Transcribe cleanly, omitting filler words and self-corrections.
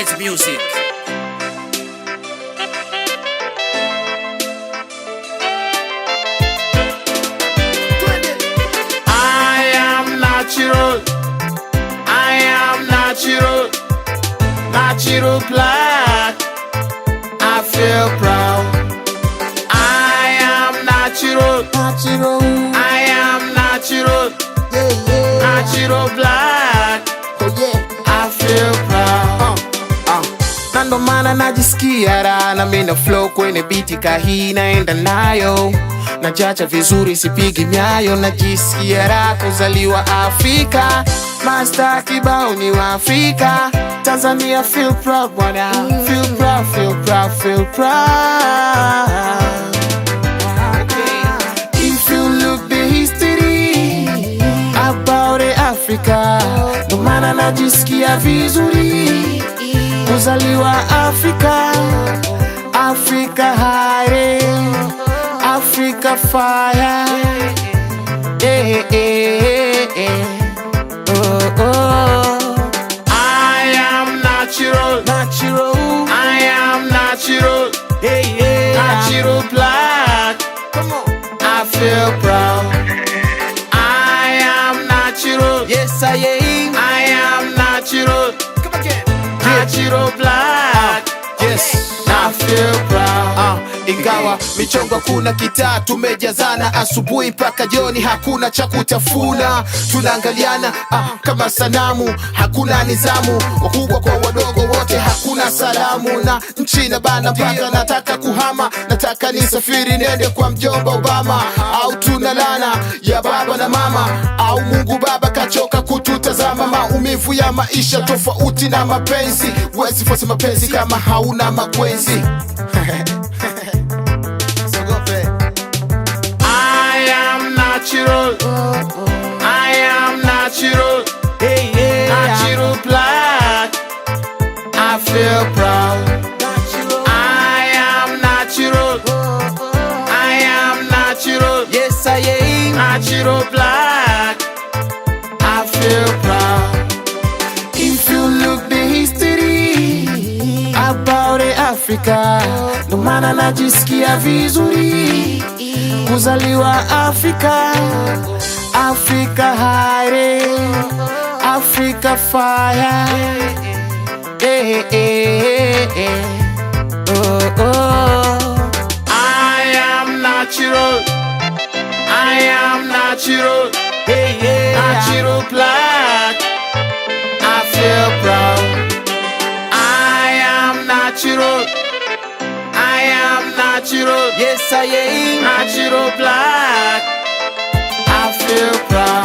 nice music. I am natural. I am natural. Natural black. I feel proud. I am natural. I am natural. Natural black. I feel proud. Na ndo maana najisikia raha na mina flow kwenye biti kahii naenda nayo. Najacha vizuri sipigi myayo, najisikia raha kuzaliwa Afrika. Master kibao ni wa Afrika. Tanzania feel proud bwana. Feel proud, feel proud, feel proud. If you look the history about Africa, ndo maana najisikia vizuri kuzaliwa Afrika. Africa high, Africa fire. I am natural. I am natural. Natural black. I feel proud. I am natural. Yes, I am. I am natural. Natural black. Yes, I feel proud. Ingawa michongo kuna kitaa, tumejazana asubuhi paka jioni, hakuna cha kutafuna. Tunaangaliana kama sanamu, hakuna nizamu. Wakubwa kwa wadogo wote hakuna salamu. Na nchi na bana mpaka nataka kuhama. Nataka nisafiri nende kwa mjomba Obama. Au tunalana ya baba na mama. Au Mungu baba kachoka kututazama. Maumivu ya maisha tofauti na mapenzi. Wezi force mapenzi kama hauna makwenzi. I am natural. I am natural. Natural black. I feel proud. I am natural. I am natural. yes, I am. Natural black. I feel proud. If you look the history about Africa, ndo maana najisikia vizuri kuzaliwa Afrika. Africa high, Africa fire. I am natural. I am natural. Natural black. I feel proud. I am natural. I am natural. Yes, I am. Natural black. I feel proud.